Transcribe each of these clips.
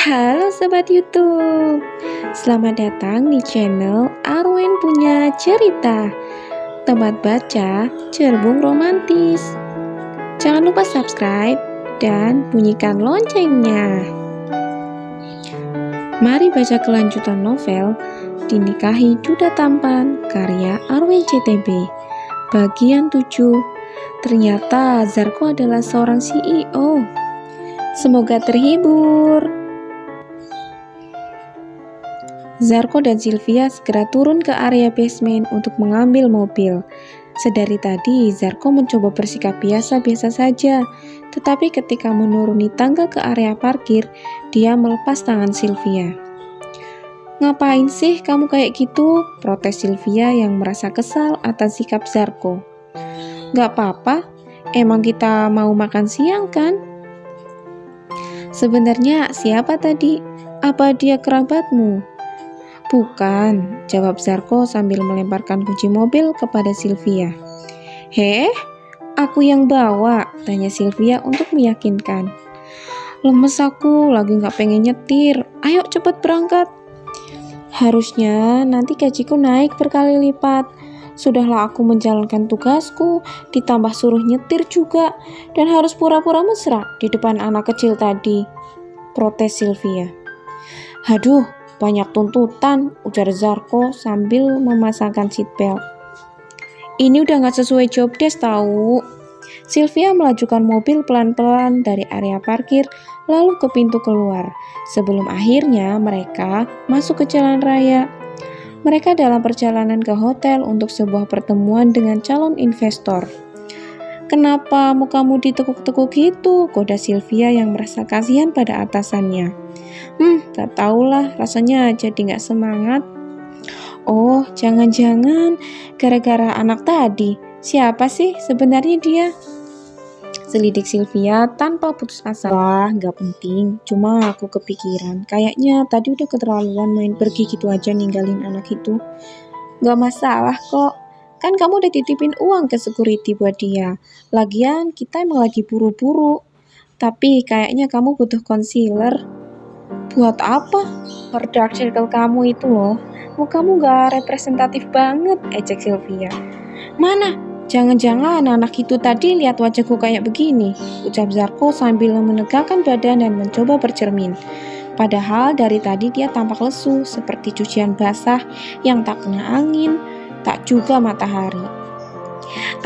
Halo Sobat YouTube, selamat datang di channel Arwen Punya Cerita, tempat baca cerbung romantis. Jangan lupa subscribe dan bunyikan loncengnya. Mari baca kelanjutan novel Dinikahi Duda Tampan karya Arwen CTB, bagian 7. Ternyata Zarko adalah seorang CEO. Semoga terhibur. Zarko dan Sylvia segera turun ke area basement untuk mengambil mobil. Sedari tadi, Zarko mencoba bersikap biasa-biasa saja. Tetapi ketika menuruni tangga ke area parkir, dia melepas tangan Sylvia. "Ngapain sih kamu kayak gitu?" protes Sylvia yang merasa kesal atas sikap Zarko. "Gak apa-apa, emang kita mau makan siang kan?" "Sebenarnya siapa tadi? Apa dia kerabatmu?" "Bukan," jawab Zarko sambil melemparkan kunci mobil kepada Sylvia. "Heh, aku yang bawa?" tanya Sylvia untuk meyakinkan. "Lemes aku, lagi gak pengen nyetir. Ayo cepet berangkat." "Harusnya nanti gajiku naik berkali lipat. Sudahlah aku menjalankan tugasku, ditambah suruh nyetir juga, dan harus pura-pura mesra di depan anak kecil tadi," protes Sylvia. "Haduh, banyak tuntutan," ujar Zarko sambil memasangkan seatbelt. "Ini udah gak sesuai job desk tahu." Sylvia melajukan mobil pelan-pelan dari area parkir lalu ke pintu keluar. Sebelum akhirnya mereka masuk ke jalan raya. Mereka dalam perjalanan ke hotel untuk sebuah pertemuan dengan calon investor. "Kenapa mukamu ditekuk-tekuk gitu?" goda Sylvia yang merasa kasihan pada atasannya. Gak tahulah, rasanya jadi gak semangat." "Oh, jangan-jangan gara-gara anak tadi. Siapa sih sebenarnya dia?" selidik Sylvia tanpa putus asa. "Wah, gak penting, cuma aku kepikiran. Kayaknya tadi udah keterlaluan main pergi gitu aja ninggalin anak itu." "Gak masalah kok, kan kamu udah titipin uang ke security buat dia. Lagian kita emang lagi buru-buru. Tapi kayaknya kamu butuh concealer." "Buat apa?" "For dark circle kamu itu loh. Mukamu gak representatif banget," ejek Sylvia. "Mana? Jangan-jangan anak itu tadi lihat wajahku kayak begini," ucap Zarko sambil menegakkan badan dan mencoba bercermin. Padahal dari tadi dia tampak lesu, seperti cucian basah yang tak kena angin, tak juga matahari.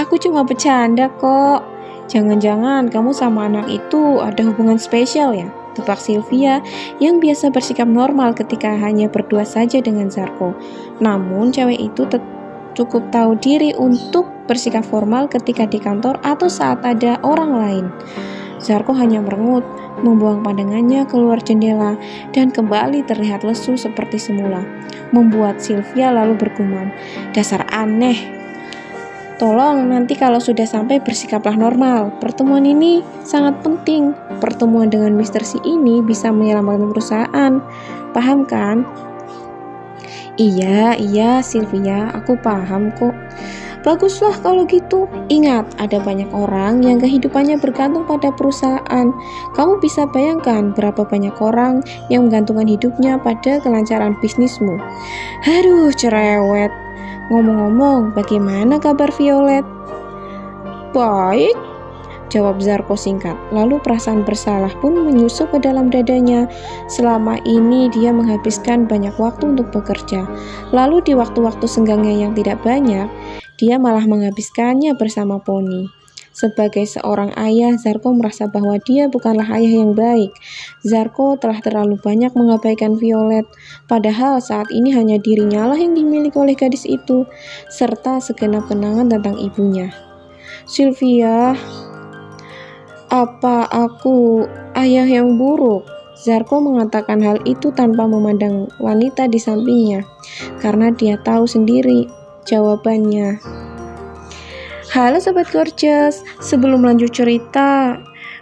"Aku cuma bercanda kok. Jangan-jangan kamu sama anak itu ada hubungan spesial ya?" tebak Sylvia yang biasa bersikap normal ketika hanya berdua saja dengan Zarko. Namun cewek itu cukup tahu diri untuk bersikap formal ketika di kantor atau saat ada orang lain. Zarko hanya merengut, membuang pandangannya keluar jendela, dan kembali terlihat lesu seperti semula, membuat Sylvia lalu bergumam, "Dasar aneh. Tolong nanti kalau sudah sampai bersikaplah normal. Pertemuan ini sangat penting. Pertemuan dengan Mr. C ini bisa menyelamatkan perusahaan. Paham kan?" Iya Sylvia, aku paham kok." "Baguslah kalau gitu. Ingat, ada banyak orang yang kehidupannya bergantung pada perusahaan. Kamu bisa bayangkan berapa banyak orang yang menggantungkan hidupnya pada kelancaran bisnismu." "Aduh, cerewet. Ngomong-ngomong, bagaimana kabar Violet?" "Baik," jawab Zarko singkat. Lalu perasaan bersalah pun menyusup ke dalam dadanya. Selama ini dia menghabiskan banyak waktu untuk bekerja. Lalu di waktu-waktu senggangnya yang tidak banyak, dia malah menghabiskannya bersama Poni. Sebagai seorang ayah, Zarko merasa bahwa dia bukanlah ayah yang baik. Zarko telah terlalu banyak mengabaikan Violet, padahal saat ini hanya dirinya lah yang dimiliki oleh gadis itu, serta segenap kenangan tentang ibunya. "Sylvia, apa aku ayah yang buruk?" Zarko mengatakan hal itu tanpa memandang wanita di sampingnya, karena dia tahu sendiri jawabannya. Halo Sobat Gorgeous, sebelum lanjut cerita,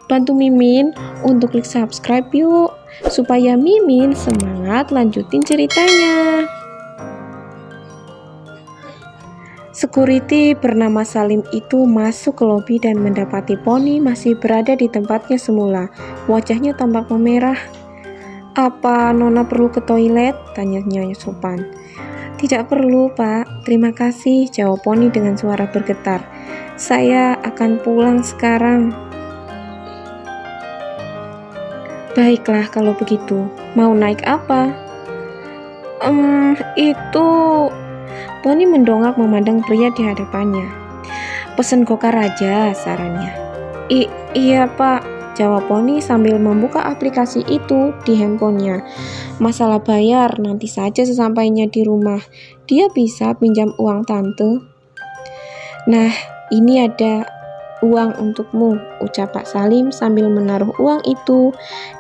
bantu Mimin untuk klik subscribe yuk, supaya Mimin semangat lanjutin ceritanya. Security bernama Salim itu masuk ke lobi dan mendapati Poni masih berada di tempatnya semula. Wajahnya tampak memerah. Apa Nona perlu ke toilet? Tanya Nyonya sopan. Tidak perlu, Pak. Terima kasih, jawab Poni dengan suara bergetar. Saya akan pulang sekarang. Baiklah kalau begitu. Mau naik apa? Itu... Poni mendongak memandang pria di hadapannya. Pesen gokar aja, sarannya. Iya, Pak, jawab Poni sambil membuka aplikasi itu di handphonenya. Masalah bayar nanti saja sesampainya di rumah. Dia bisa pinjam uang tante. Nah, ini ada uang untukmu, ucap Pak Salim sambil menaruh uang itu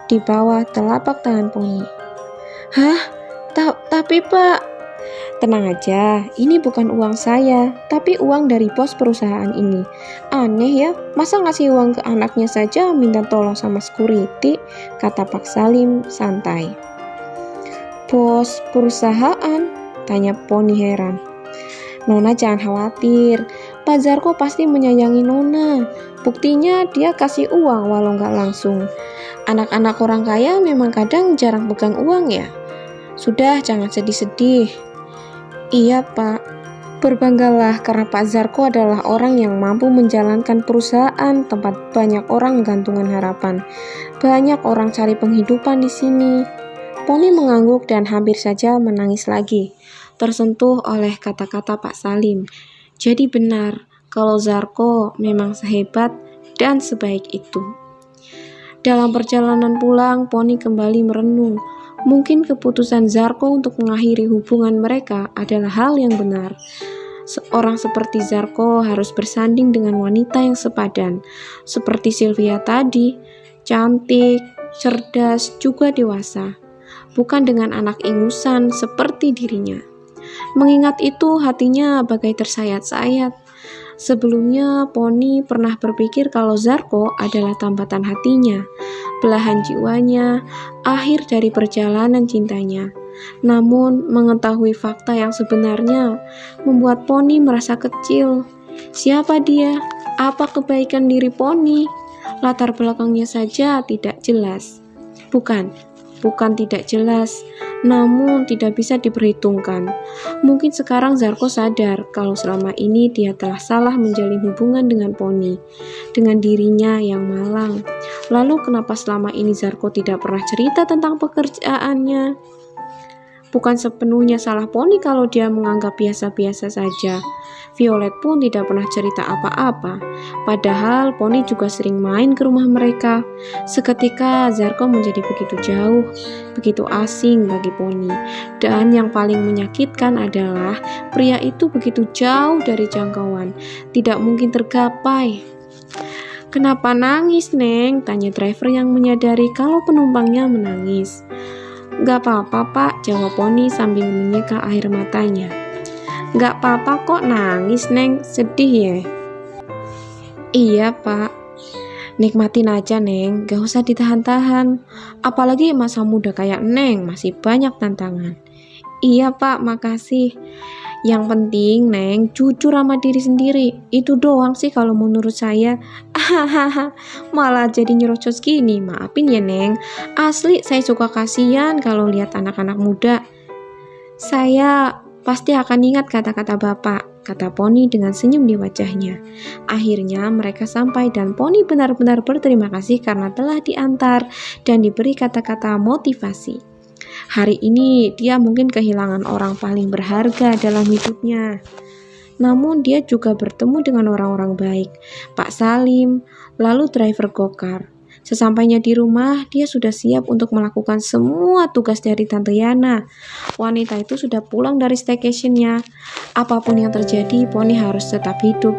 di bawah telapak tangan Poni. Hah? Tapi Pak... Tenang aja, ini bukan uang saya, tapi uang dari bos perusahaan ini. Aneh ya, masa ngasih uang ke anaknya saja minta tolong sama security, kata Pak Salim santai. Bos perusahaan? Tanya Poni heran. Nona jangan khawatir, Pak Zarko pasti menyayangi Nona. Buktinya dia kasih uang walau nggak langsung. Anak-anak orang kaya memang kadang jarang pegang uang ya. Sudah, jangan sedih-sedih. Iya, Pak. Berbanggalah karena Pak Zarko adalah orang yang mampu menjalankan perusahaan tempat banyak orang gantungan harapan. Banyak orang cari penghidupan di sini. Poni mengangguk dan hampir saja menangis lagi, tersentuh oleh kata-kata Pak Salim. Jadi benar, kalau Zarko memang sehebat dan sebaik itu. Dalam perjalanan pulang, Poni kembali merenung. Mungkin keputusan Zarko untuk mengakhiri hubungan mereka adalah hal yang benar. Seorang seperti Zarko harus bersanding dengan wanita yang sepadan, seperti Sylvia tadi, cantik, cerdas, juga dewasa, bukan dengan anak ingusan seperti dirinya. Mengingat itu, hatinya bagai tersayat-sayat. Sebelumnya, Poni pernah berpikir kalau Zarko adalah tambatan hatinya, belahan jiwanya, akhir dari perjalanan cintanya. Namun, mengetahui fakta yang sebenarnya membuat Poni merasa kecil. Siapa dia? Apa kebaikan diri Poni? Latar belakangnya saja tidak jelas. Bukan tidak jelas, namun tidak bisa diperhitungkan. Mungkin sekarang Zarko sadar kalau selama ini dia telah salah menjalin hubungan dengan Poni, dengan dirinya yang malang. Lalu kenapa selama ini Zarko tidak pernah cerita tentang pekerjaannya? Bukan sepenuhnya salah Poni kalau dia menganggap biasa-biasa saja. Violet pun tidak pernah cerita apa-apa. Padahal Poni juga sering main ke rumah mereka. Seketika Zarko menjadi begitu jauh, begitu asing bagi Poni. Dan yang paling menyakitkan adalah pria itu begitu jauh dari jangkauan, tidak mungkin tergapai. Kenapa nangis, Neng? Tanya driver yang menyadari kalau penumpangnya menangis. Gak apa-apa, Pak, jawab Poni sambil menyeka air matanya. Gak apa-apa kok nangis, Neng. Sedih ya? Iya, Pak. Nikmatin aja, Neng. Gak usah ditahan-tahan. Apalagi masa muda kayak Neng, masih banyak tantangan. Iya, Pak, makasih. Yang penting, Neng, jujur sama diri sendiri. Itu doang sih kalau menurut saya. Malah jadi nyerocos gini. Maafin ya, Neng. Asli, saya suka kasihan kalau lihat anak-anak muda. Saya pasti akan ingat kata-kata Bapak, kata Poni dengan senyum di wajahnya. Akhirnya mereka sampai dan Poni benar-benar berterima kasih karena telah diantar dan diberi kata-kata motivasi. Hari ini dia mungkin kehilangan orang paling berharga dalam hidupnya. Namun dia juga bertemu dengan orang-orang baik, Pak Salim, lalu driver gokar. Sesampainya di rumah, dia sudah siap untuk melakukan semua tugas dari Tante Yana. Wanita itu sudah pulang dari staycation-nya. Apapun yang terjadi, Poni harus tetap hidup.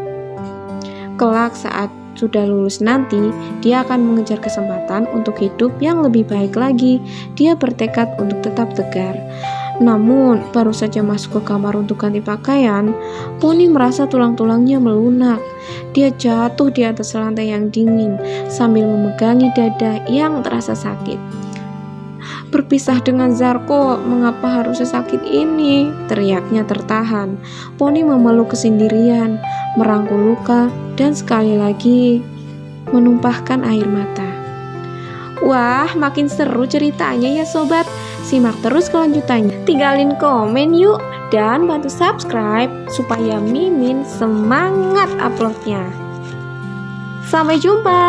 Kelak saat sudah lulus nanti, dia akan mengejar kesempatan untuk hidup yang lebih baik lagi. Dia bertekad untuk tetap tegar. Namun, baru saja masuk ke kamar untuk ganti pakaian, Poni merasa tulang-tulangnya melunak. Dia jatuh di atas lantai yang dingin sambil memegangi dada yang terasa sakit. Berpisah dengan Zarko, mengapa harus sesakit ini? Teriaknya tertahan. Poni memeluk kesendirian, merangkul luka, dan sekali lagi menumpahkan air mata. Wah, makin seru ceritanya ya sobat. Simak terus kelanjutannya. Tinggalin komen yuk dan bantu subscribe supaya Mimin semangat uploadnya. Sampai jumpa.